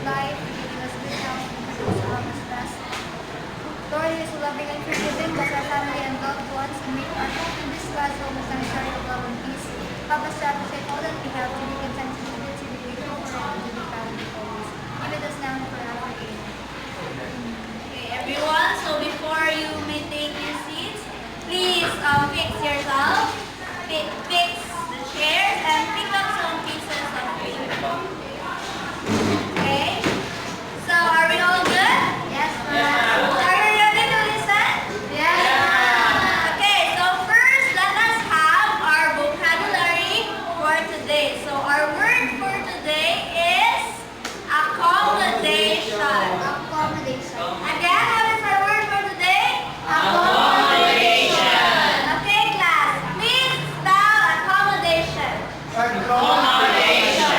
life, giving us good health, and produce our best. Lord, it is loving and forgiving, bless our family and loved ones, and make our hope in this last home a sanctuary of love and peace. Help us to appreciate all that we have, to be content to be good, to be grateful for all, to be proud of always. Give it us now and forever. Amen. Okay, everyone, so before you may take your seats, please fix yourself, fix the chairs, and pick up some pieces of paper. Okay? So, are we all good? Yes, Are you ready to listen? Yes. Okay, so first, let us have our vocabulary for today. So, our word for today is accommodation. Accommodation. Again, what is our word for today? Accommodation. Okay, class, please spell accommodation. Accommodation.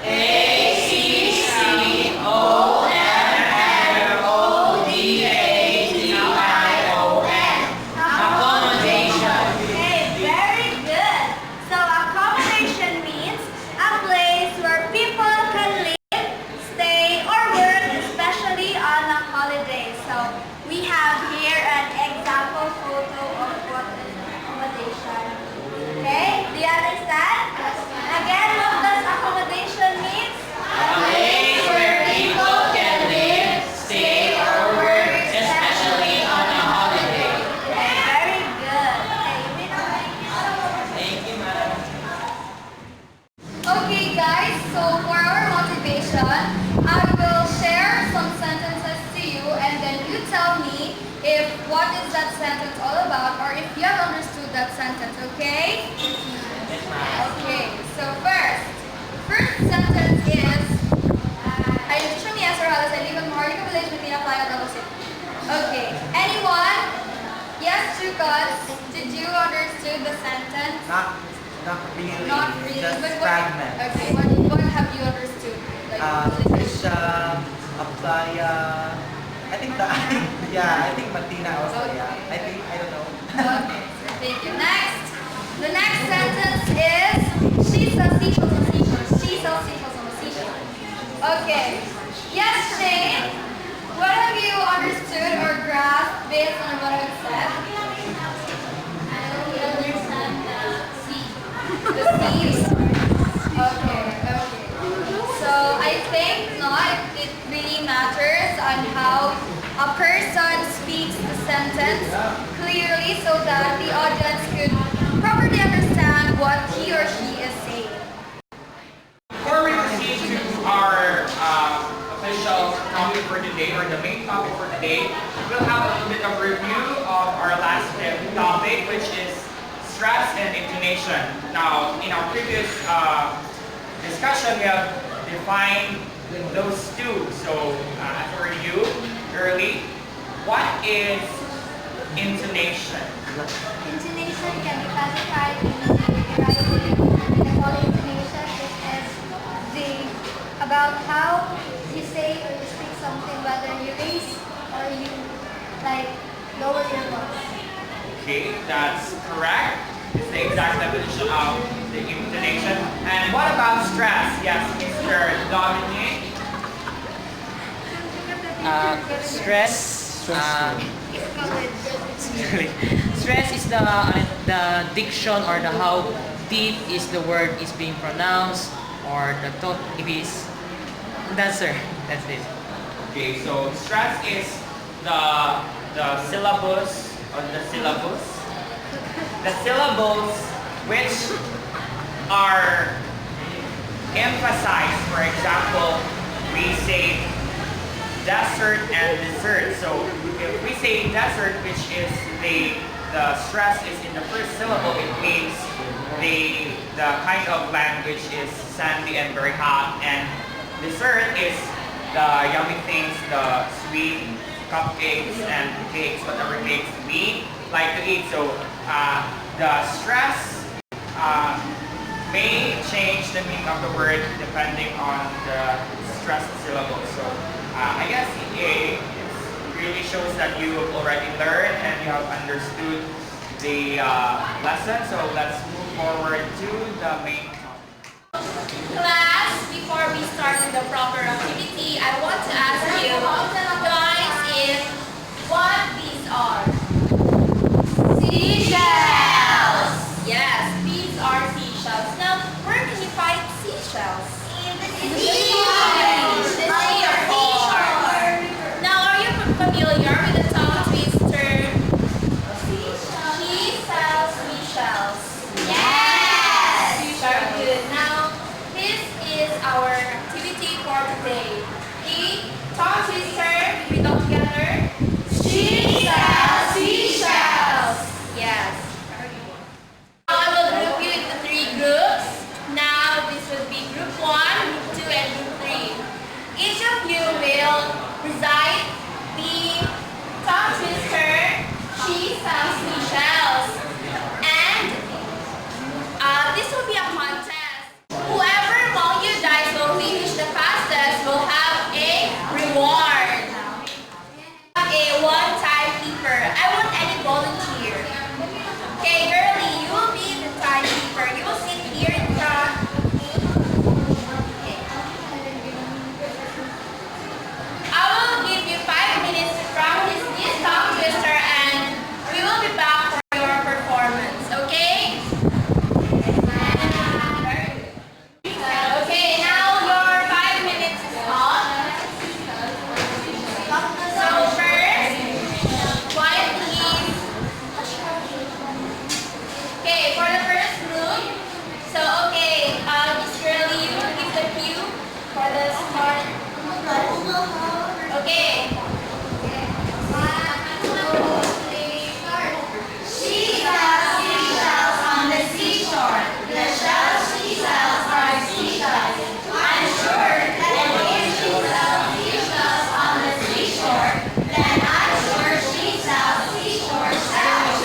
A-C-C-O-M-M-O-D-A-T-I-O-N. Accommodation. Okay, very good. So accommodation means a place where people can live, stay, or work, especially on a holiday. So we have here an example photo of what is accommodation. Okay, do you understand? Again, what does accommodation mean? A place where people can live, stay, or work, especially on a holiday. Okay, very good. Okay, you may now take your Thank you, ma'am. Okay guys, so for our motivation, I will share some sentences to you and then you tell me if what is that sentence all about or if you have understood that sentence, okay? Yes, ma'am. Okay, so first sentence is, I usually answer halos I live in Maharlika village with Playa Double City. Okay, anyone? Yes, Chukas, did you understood the sentence? Not really. Not really, Just but fragments. okay, what have you understood? Fish, Aplaya. I think yeah, I think Matina also. Yeah, I don't know. Okay, so thank you. Next, the next sentence is she sells seashells on seashore. She sells seashells on the seashore. Okay. Yes, Shane. What have you understood or grasped based on what I've said? I don't understand the sea. The seas. Okay. So I think not. It really matters on how a person speaks the sentence clearly so that the audience could properly understand what he or she is saying. Before we proceed to our official topic for today, or the main topic for today, we'll have a little bit of review of our last topic, which is stress and intonation. Now, in our previous discussion, we have defined those two. So, for you, early, what is intonation? Intonation can be classified into irregular and the following intonation, which is about how you say or you speak something, whether you raise or you lower your voice. Okay, that's correct. It's the exact definition of the intonation. And what about stress? Yes, Mr. Dominic. Stress. Stress is the diction or the how deep is the word is being pronounced or the thought it is. That's sir. That's it. Okay, so stress is the syllabus or the syllabus. The syllables which are emphasized. For example, we say desert and dessert. So if we say desert, which is the stress is in the first syllable, it means the kind of language is sandy and very hot, and dessert is the yummy things, the sweet cupcakes and cakes, whatever cakes we like to eat. So the stress may change the meaning of the word depending on the stressed syllable. So I guess it really shows that you have already learned and you have understood the lesson. So let's move forward to the main topic. Class, before we start with the proper activity, I want to ask you guys if what these are. Seashells! Yes, these are seashells. Now, where can you find seashells? In the sea. Now, are you familiar with the tongue twister? She sells seashells. Yes! Very good. Now, this is our activity for today. The tongue twister, read all together. She sells seashells. Yes. I will group you into 3 groups. Now, this will be group 1, group 2, and group 3. Each of you will recite the tongue twister, she sells seashells. And this will be a contest. Whoever among you guys will finish the fastest will have a reward. A one-time keeper. I want any volunteer. Okay, girlie, you will be the timekeeper. You will sit here in front. Okay. I will give you 5 minutes to practice this tongue twister and we will be back for your performance, okay? Okay, now your 5 minutes is up. So first, one please. Okay, for the first group, so okay, Miss Girlie, you will give the cue for the start. Okay. 1, 2, 3, start. She sells seashells on the seashore. The shells she sells are seashells. I'm sure that if she sells seashells on the seashore, then I'm sure she sells seashore shells.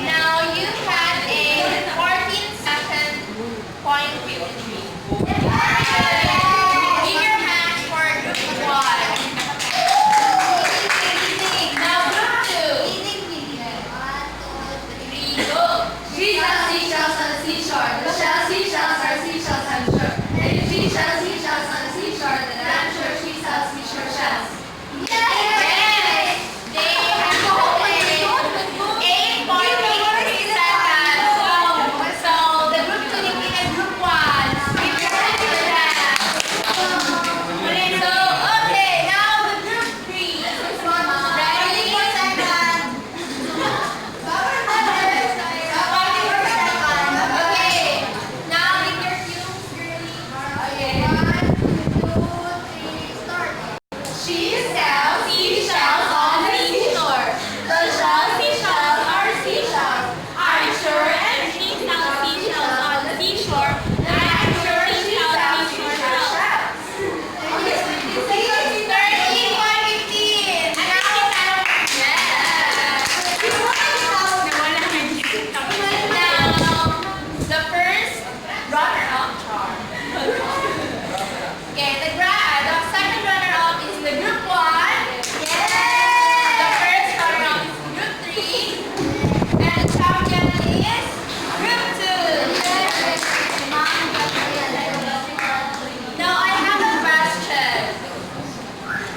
Now you had a 14-second point victory. Give your hands for group 1. Now group 2. 1, 2, 3, go. She sells seashells on the seashore. The seashells are seashells, I'm sure. And if she sells seashells on the seashore, then I'm sure she sells seashore shells. Yes! They have a 8.83 seconds. So the group 2 defeated group 1. Give your hands for that. So, okay, now the group 3. Ready? Okay, now give your cues, girlie. Okay, 1, 2, 3, start. She sells seashells on the seashore. The seashells are seashells. I'm sure and she sells seashells on the seashore. And I'm sure she sells seashore shells. 13.15. Now, the first runner-up chart. Okay, the second runner-up is the group 1. The first runner-up is group 3. And the champion is group 2. Now I have a question.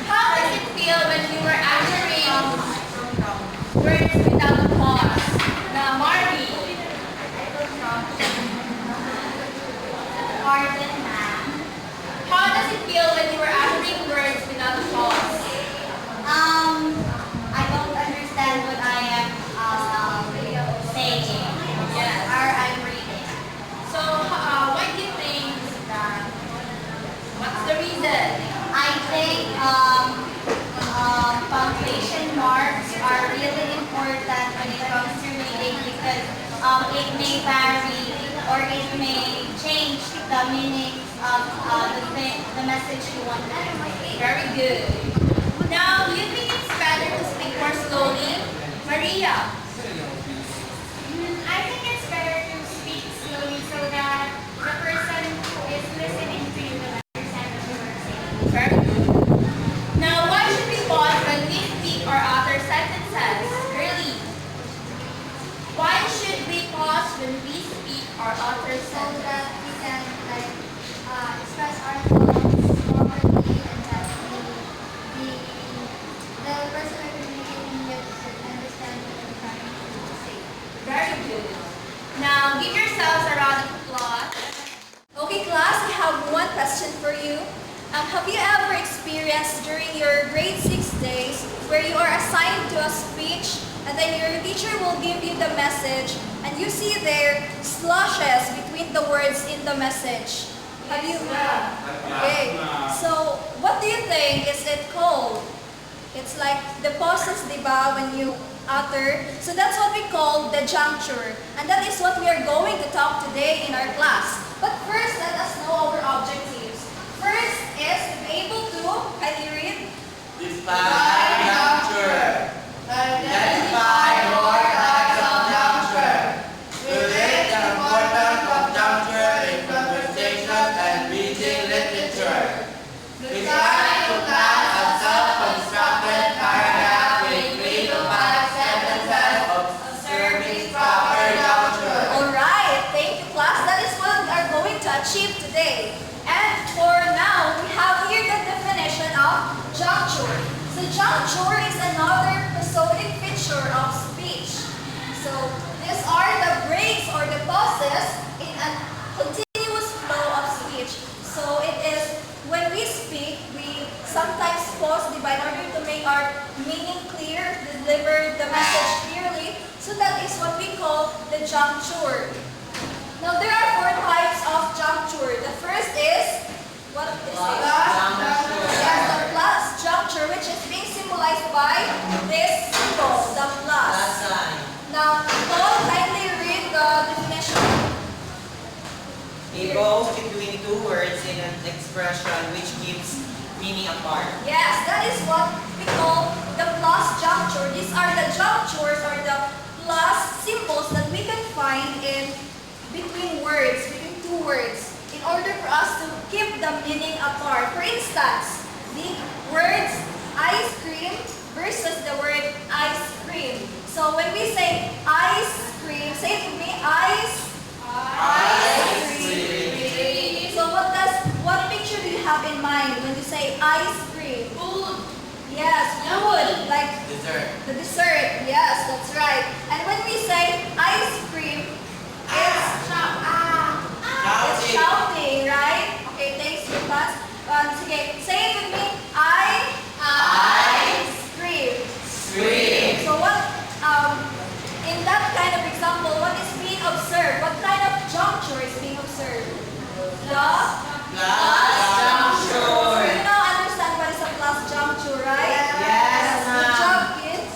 How does it feel when you were answering words without a pause? Now, Marvy. Pardon, ma'am. How does it feel when you were answering words without a pause? I don't understand what I am saying. Yes. Or I'm reading. So, why do you think that? What's the reason? I think punctuation marks are really important when it comes to reading because it may vary or it may change the meaning of the message you want to convey. Very good. Now, do you think it's better to speak more slowly? Maria. I think it's better to speak slowly so that the person who is listening to you will understand what you are saying. Very good. Now, why should we pause when we speak or utter sentences? Girlie. Why should we pause when we speak or utter Have you ever experienced during your grade 6 days where you are assigned to a speech and then your teacher will give you the message and you see there slashes between the words in the message? Have you? Okay. So what do you think is it called? It's like the pauses, diba, when you utter. So that's what we call the juncture. And that is what we are going to talk today in our class. But first, let us know our objectives. First is to be able to, can you read? Define juncture. Identify more types of juncture. Relate the importance of juncture in conversation and reading literature. Decide to plan a self-constructed paragraph with 3 to 5 sentences observing proper juncture. Alright, thank you class. That is what we are going to achieve today. And for now, we have here the definition of juncture. So juncture is another episodic feature of speech. So these are the breaks or the pauses in a continuous flow of speech. So it is when we speak, we sometimes pause in order to make our meaning clear, deliver the message clearly. So that is what we call the juncture. Now there are 4 types of juncture. The first is, what is it? Yes, the plus juncture, which is being symbolized by this symbol, the plus. Now, Paul, kindly read the definition. A pause between 2 words in an expression which keeps meaning apart. Yes, that is what we call the plus juncture. These are the junctures or the plus symbols that we can find in between words, between 2 words, in order for us to keep the meaning apart. For instance, the words ice cream versus the word ice cream. So when we say ice cream, say it with me, ice cream. So what picture do you have in mind when you say ice cream? Food. Yes, food, like Dessert. the dessert. Yes, that's right. And when we say ice cream, it's shouting, right? Okay, thanks for class. Okay, say it with me. Ice cream. Scream. So what? In that kind of example, what is being observed? What kind of juncture is being observed? The Plus So you now understand what is a plus juncture, right? Yes, Good job, kids.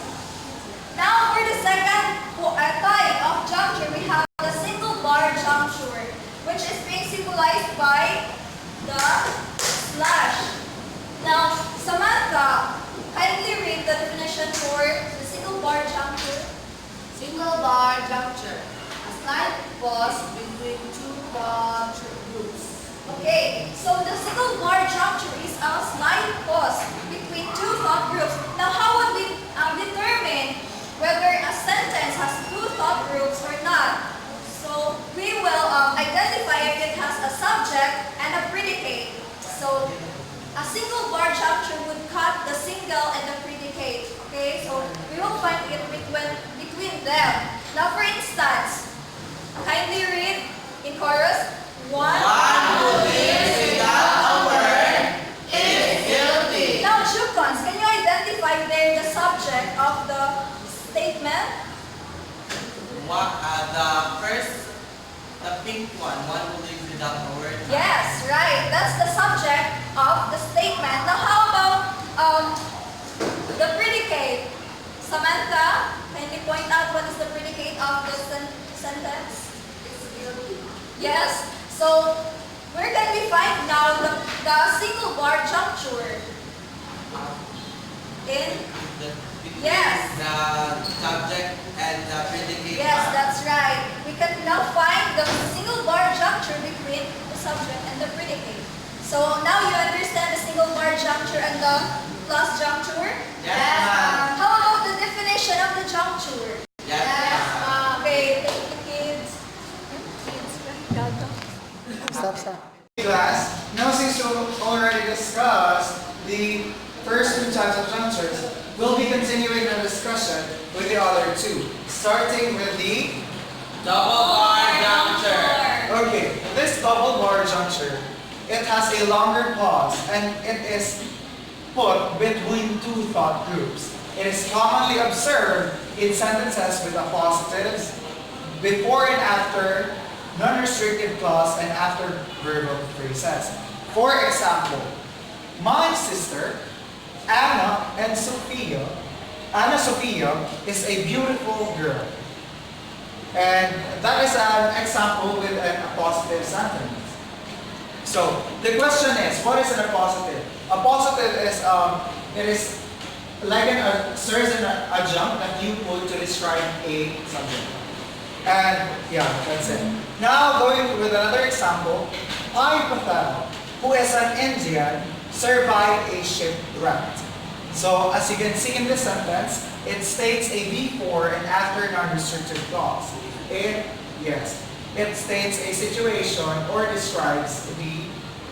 Now for the second type of juncture, we have the single bar juncture, which is being symbolized by the slash. Now, Samantha, kindly read the definition for the single bar juncture. Single bar juncture. A slight pause between 2 thought groups. Okay, so the single bar juncture is a slight pause between 2 thought groups. Now, how would we determine whether a sentence has 2 thought groups or not? So we will identify if it has a subject and a predicate. So a single bar juncture would cut the single and the predicate. Okay, so we will find it between them. Now for instance, kindly read in chorus. One who lives without a word is guilty. Now Jukons, can you identify there the subject of the statement? The pink one who lives without a word. Yes, right. That's the subject of the statement. Now how about the predicate? Samantha, can you point out what is the predicate of the sentence? Yes. So where can we find now the single bar juncture? In? Yes. The subject and the predicate. Yes, that's right. We can now find the single bar juncture between the subject and the predicate. So now you understand the single bar juncture and the plus juncture? Yes, ma'am. How about the definition of the juncture? Yes, ma'am. Okay, thank you kids. Class, now since you already discussed the first 2 types of junctures, we'll be continuing the discussion with the other 2, starting with the Double bar juncture. Okay, this double bar juncture it has a longer pause and it is put between two thought groups. It is commonly observed in sentences with appositives, before and after non-restrictive clause, and after verbal phrases. For example, my sister, Anna Sophia is a beautiful girl. And that is an example with an appositive sentence. So the question is, what is an appositive? Appositive is it is like serves an adjunct that you put to describe a subject. And yeah, that's it. Now going with another example, Pai Patel, who is an Indian, survived a shipwreck. So as you can see in this sentence, it states a before and after non-restrictive clause. It states a situation or describes the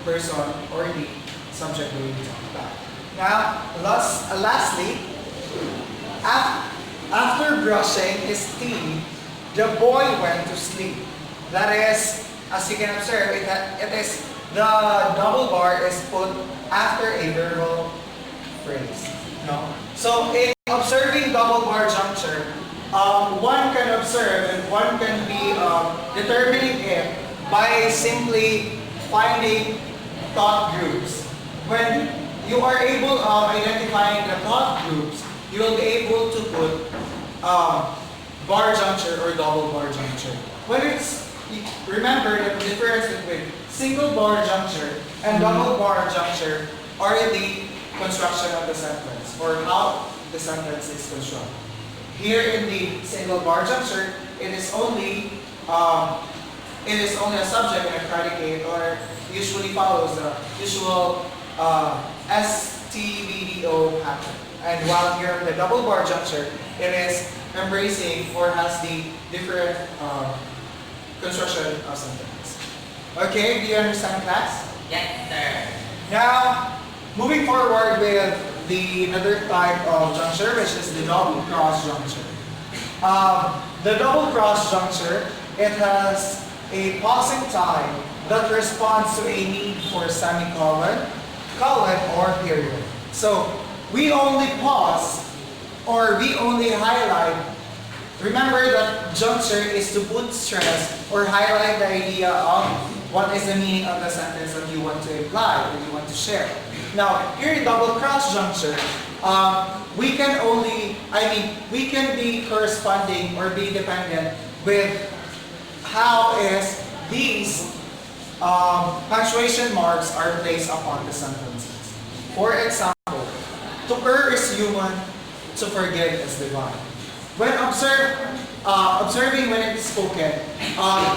person or the subject that we talk about. Now, lastly, after brushing his teeth, the boy went to sleep. That is, as you can observe, it is the double bar is put after a verbal phrase. No? So in observing double bar juncture, one can observe and one can be determining it by simply finding thought groups. When you are able of identifying the thought groups, you will be able to put bar juncture or double bar juncture. Remember that the difference between single bar juncture and double bar juncture are the construction of the sentence, or how the sentence is constructed. Here in the single bar juncture, it is only a subject and a predicate, or usually follows the usual STVDO pattern. And while here in the double bar juncture, it is embracing or has the different construction of sentence. Okay, do you understand, class? Yes, sir. Now, moving forward with another type of juncture, which is the double cross juncture. The double cross juncture, it has a pausing time that responds to a need for semicolon, colon, or period. So we only pause or we only highlight. Remember that juncture is to put stress or highlight the idea of what is the meaning of the sentence that you want to imply, that you want to share. Now, here in double cross juncture, we can be corresponding or be dependent with how is these punctuation marks are placed upon the sentences. For example, to err is human, to forgive is divine. When observing when it is spoken,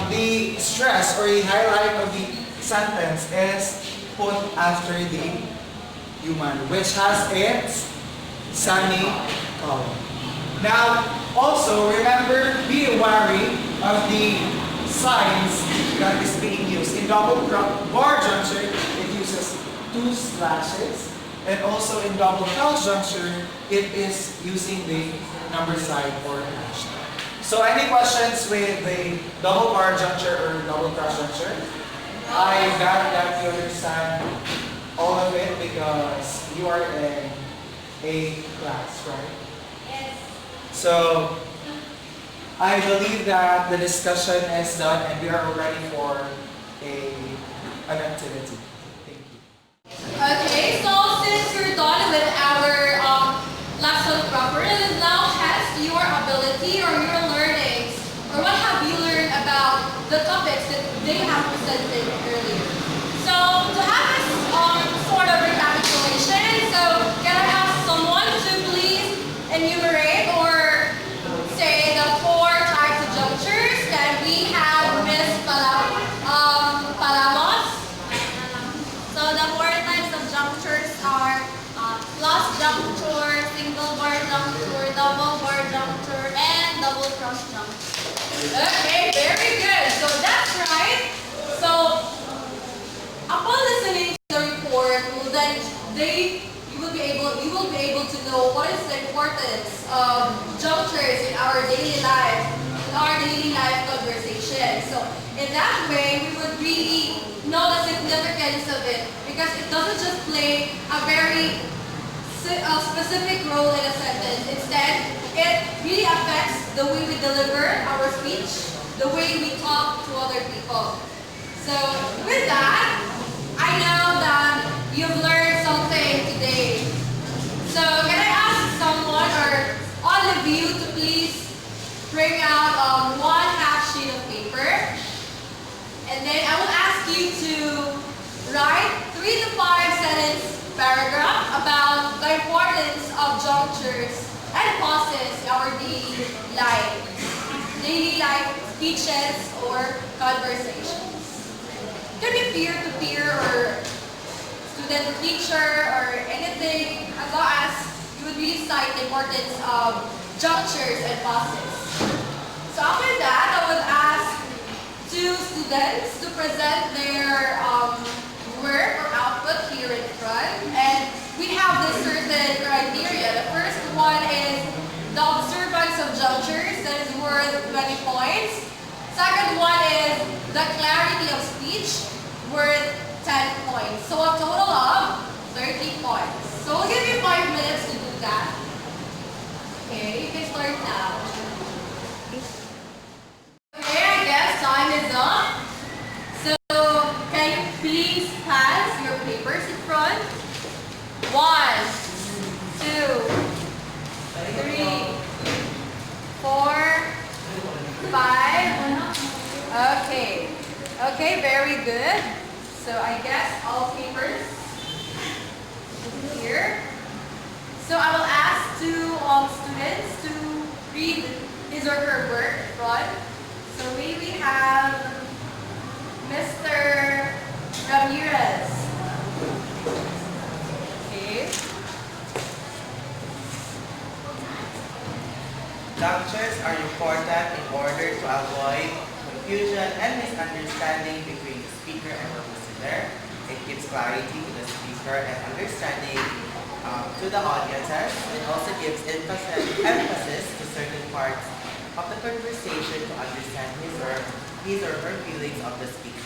the stress or the highlight of the sentence is put after the human, which has its semicolon. Now, also remember, be wary of the signs that is being used. In double bar juncture, it uses 2 slashes, and also in double cross juncture, it is using the number sign or hashtag. So any questions with the double bar juncture or double cross juncture? I got that you understand all of it because you are in a class, right? Yes. So I believe that the discussion is done and we are ready for an activity. Thank you. Okay, so since we're done with our lesson proper, let's now test your ability or your learnings, or what have you learned about the topics that they have presented earlier. So to have this sort of recapitulation, so can I ask someone to please enumerate or say the 4 types of junctures that we have Miss Palamos? So the 4 types of junctures are plus juncture, single bar juncture, double bar juncture, and double cross juncture. Okay, very good. So that's right. So upon listening to the report, well, then you will be able to know what is the importance of junctures in our daily life conversation. So in that way, we would really know the significance of it because it doesn't just play a very specific role in a sentence. Instead, it really affects the way we deliver our speech, the way we talk to other people. So with that, I know that you've learned something today. So can I ask someone or all of you to please bring out one half sheet of paper, and then I will ask you to write 3 to 5 sentence paragraph about the importance of junctures and pauses in our daily life speeches or conversations. It can be peer-to-peer or student-to-teacher or anything, as long as you would really cite the importance of junctures and pauses. So after that, I would ask 2 students to present their work or output here in front. And we have this certain criteria. The first one is the observance of junctures, that is worth 20 points. Second one is the clarity of speech, worth 10 points. So a total of 30 points. So we'll give you 5 minutes to do that. Okay, you can start now. Okay, I guess time is up. So can you please pass your papers in front? 1, 2, 3, 4, 5. Okay. Okay, very good. So I guess all papers here. So I will ask 2 students to read his or her work in front. So may we have Mr. Ramirez. Okay. Junctures are important in order to avoid confusion and misunderstanding between the speaker and the listener. It gives clarity to the speaker and understanding to the audiences. It also gives emphasis to certain parts of the conversation to understand his or her feelings of the speaker.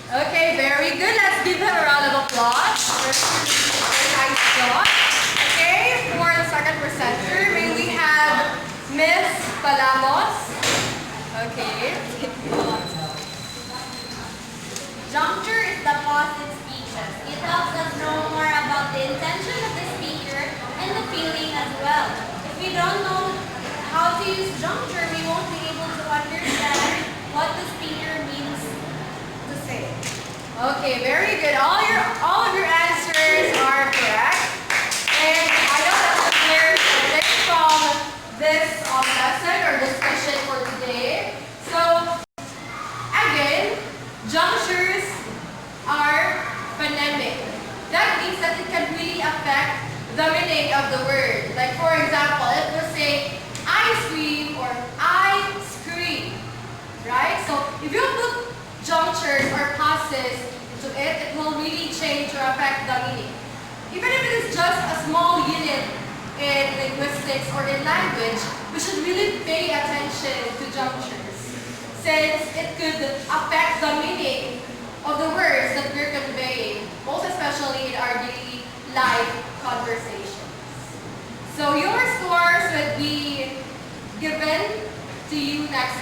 Okay, very good. Let's give him a round of applause. Very nice job. Okay, for the second presenter, may we have Miss Palamos. Okay. Juncture is the pause in speeches. It helps us know more about the intention of the speaker and the feeling as well. If we don't know how to use juncture, we won't be able to understand what the speaker means to say. Okay, very good. All of your answers are correct. And I know that the players are taking from this lesson or discussion for today. So again, junctures are phonemic. That means that it can really affect the meaning of the word. Like for example, if we say ice cream or ice cream, right? So if you put junctures or pauses into it, it will really change or affect the meaning. Even if it is just a small unit in linguistics or in language, we should really pay attention to junctures, since it could affect the meaning of the words that we're conveying, most especially in our daily life conversations. So your scores would be given to you next